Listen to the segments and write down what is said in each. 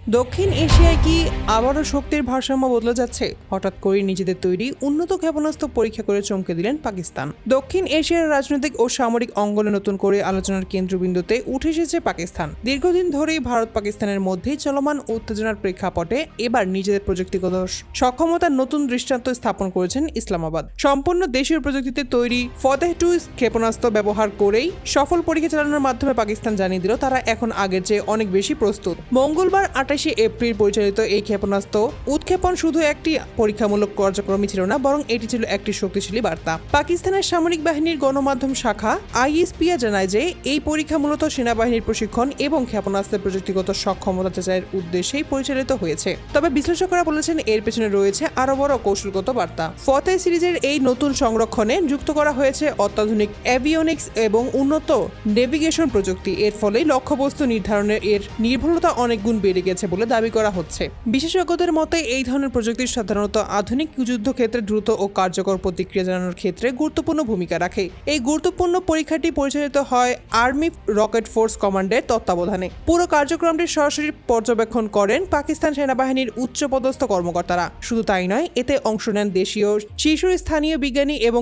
দক্ষিণ এশিয়ায় কি আবারও শক্তির ভারসাম্য বদলে যাচ্ছে? হঠাৎ করে নিজেদের তৈরি উন্নত ক্ষেপণাস্ত্র পরীক্ষা করে চমকে দিলেন পাকিস্তান। দক্ষিণ এশিয়ার রাজনৈতিক ও সামরিক অঙ্গনে নতুন করে আলোচনার কেন্দ্রবিন্দুতে উঠে এসেছে পাকিস্তান। দীর্ঘদিন ধরেই ভারত পাকিস্তানের মধ্যেই চলমান উত্তেজনার প্রেক্ষাপটে এবার নিজেদের প্রযুক্তিগত সক্ষমতার নতুন দৃষ্টান্ত স্থাপন করেছেন ইসলামাবাদ। সম্পূর্ণ দেশীয় প্রযুক্তিতে তৈরি ফতেহ 2 ক্ষেপণাস্ত্র ব্যবহার করেই সফল পরীক্ষা চালানোর মাধ্যমে পাকিস্তান জানিয়ে দিল তারা এখন আগের চেয়ে অনেক বেশি প্রস্তুত। মঙ্গলবার 28 এপ্রিল পরিচালিত এই ক্ষেপণাস্ত্র উৎক্ষেপণ শুধু একটি পরীক্ষামূলক কার্যক্রমই ছিল না, বরং এটি ছিল একটি শক্তিশালী বার্তা। পাকিস্তানের সামরিক বাহিনীর গণমাধ্যম শাখা আইএসপিআ জানায় যে এই পরীক্ষা মূলত সেনাবাহিনীর প্রশিক্ষণ এবং ক্ষেপণাস্ত্রের প্রযুক্তিগত সক্ষমতা যাচাইয়ের উদ্দেশ্যেই পরিচালিত হয়েছে। তবে বিশ্লেষকরা বলেছেন এর পেছনে রয়েছে আরও বড় কৌশলগত বার্তা। ফতেহ সিরিজের এই নতুন সংরক্ষণে যুক্ত করা হয়েছে অত্যাধুনিক এভিওনিক্স এবং উন্নত নেভিগেশন প্রযুক্তি। এর ফলে লক্ষ্যবস্তু নির্ধারণের এর নির্ভুলতা অনেক গুণ বেড়ে গেছে বলে দাবি করা হচ্ছে। বিশেষজ্ঞদের মতে এই ধরনের প্রযুক্তি সাধারণত আধুনিক যুদ্ধক্ষেত্রে দ্রুত ও কার্যকর প্রতিক্রিয়া জানানোর ক্ষেত্রে গুরুত্বপূর্ণ ভূমিকা রাখে। এই গুরুত্বপূর্ণ পরীক্ষাটি পরিচালিত হয় আর্মি রকেট ফোর্স কমান্ডের তত্ত্বাবধানে। পুরো কার্যক্রমটি সরাসরি পর্যবেক্ষণ করেন পাকিস্তান সেনাবাহিনীর উচ্চপদস্থ কর্মকর্তারা। শুধু তাই নয়, এতে অংশ নেন দেশীয় শীর্ষস্থানীয় বিজ্ঞানী এবং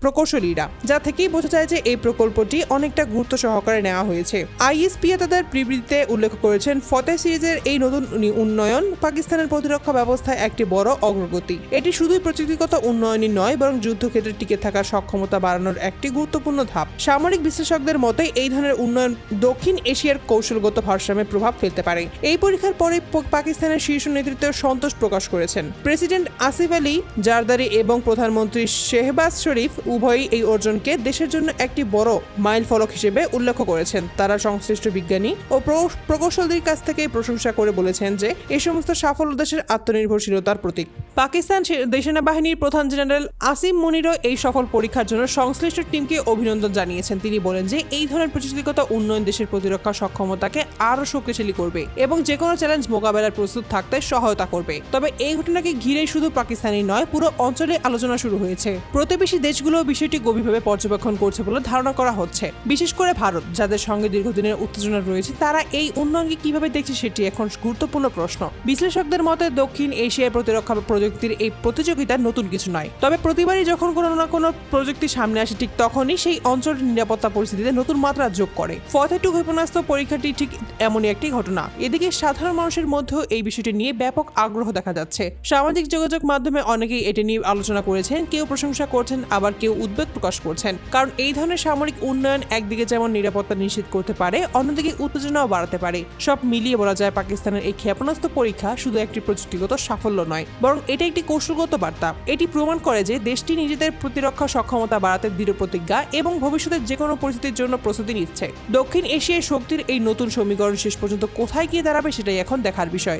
প্রকৌশলীরা, যা থেকেই বোঝা যায় যে এই প্রকল্পটি অনেকটা গুরুত্ব সহকারে নেওয়া হয়েছে। আইএসপিএ তাদের বিবৃতিতে উল্লেখ করেছেন ফতেহ সিরিজের এই নতুন উন্নয়ন পাকিস্তানের প্রতিরক্ষা ব্যবস্থায় একটি বড় অগ্রগতি। এটি শুধুই প্রযুক্তিগত উন্নয়নই নয়, বরং যুদ্ধক্ষেত্রে টিকে থাকার সক্ষমতা বাড়ানোর একটি গুরুত্বপূর্ণ ধাপ। সামরিক বিশ্লেষকদের মতে এই ধরনের উন্নয়ন দক্ষিণ এশিয়ার কৌশলগত ভারসাম্যে প্রভাব ফেলতে পারে। এই পরীক্ষার পরে পাকিস্তানের শীর্ষ নেতৃত্ব সন্তোষ প্রকাশ করেছেন। প্রেসিডেন্ট আসিফ আলী জারদারি এবং প্রধানমন্ত্রী শেহবাজ শরীফ উভয়ই এই অর্জনকে দেশের জন্য একটি বড় মাইল ফলক হিসেবে উল্লেখ করেছেন। তারা সংশ্লিষ্ট বিজ্ঞানী ও প্রকৌশলীর কাছ থেকে প্রশংসা করে বলেছেন যে এই সমস্ত সাফল্য দেশের আত্মনির্ভরশীলতার প্রতীক। পাকিস্তান সেনাবাহিনীর প্রধান জেনারেল আসিম মুনিরও এই সফল পরীক্ষার জন্য সংশ্লিষ্ট টিমকে অভিনন্দন জানিয়েছেন। তিনি বলেন যে এই ধরনের প্রযুক্তিগত উন্নয়ন দেশের প্রতিরক্ষা সক্ষমতাকে আরও শক্তিশালী করবে এবং যে কোনো চ্যালেঞ্জ মোকাবেলার প্রস্তুত থাকতে সহায়তা করবে। তবে এই ঘটনাকে ঘিরেই শুধু পাকিস্তানি নয়, পুরো অঞ্চলে আলোচনা শুরু হয়েছে। প্রতিবেশী দেশগুলো বিষয়টি গভীরভাবে পর্যবেক্ষণ করছে বলে ধারণা করা হচ্ছে। বিশেষ করে ভারত, যাদের সঙ্গে দীর্ঘদিনের উত্তেজনা রয়েছে, তারা এই উন্নয়নকে কিভাবে দেখছে সেটি এখন গুরুত্বপূর্ণ প্রশ্ন। বিশ্লেষকদের মতে দক্ষিণ এশিয়ার প্রতিরক্ষা প্রযুক্তির এই প্রতিযোগিতা নতুন কিছু নয়, তবে প্রতিবারই যখন কোনো না কোনো প্রযুক্তি সামনে আসে ঠিক তখনই সেই অঞ্চলের নিরাপত্তা পরিস্থিতিতে নতুন মাত্রা যোগ করে। ফতেহ 2 ক্ষেপণাস্ত্র পরীক্ষাটি ঠিক এমনই একটি ঘটনা। এদিকে সাধারণ মানুষের মধ্যেও এই বিষয়টি নিয়ে ব্যাপক আগ্রহ দেখা যাচ্ছে। সামাজিক যোগাযোগ মাধ্যমে অনেকেই এটি নিয়ে আলোচনা করেছেন, কেউ প্রশংসা করছেন, আবার কেউ উদ্বেগ প্রকাশ করছেন। কারণ এই ধরনের সামরিক উন্নয়ন একদিকে যেমন নিরাপত্তা নিশ্চিত করতে পারে, অন্যদিকে উত্তেজনাও বাড়াতে পারে। সব মিলিয়ে বলা যায় পাকিস্তানের এই ক্ষেপণাস্ত্র পরীক্ষা শুধু একটি প্রযুক্তিগত সাফল্য নয়, বরং এটা একটি কৌশলগত বার্তা। এটি প্রমাণ করে যে দেশটি নিজেদের প্রতিরক্ষা সক্ষমতা বাড়াতে দৃঢ় প্রতিজ্ঞা এবং ভবিষ্যতের যে কোনো পরিস্থিতির জন্য প্রস্তুতি নিচ্ছে। দক্ষিণ এশিয়ার শক্তির এই নতুন সমীকরণ শেষ পর্যন্ত কোথায় গিয়ে দাঁড়াবে সেটাই এখন দেখার বিষয়।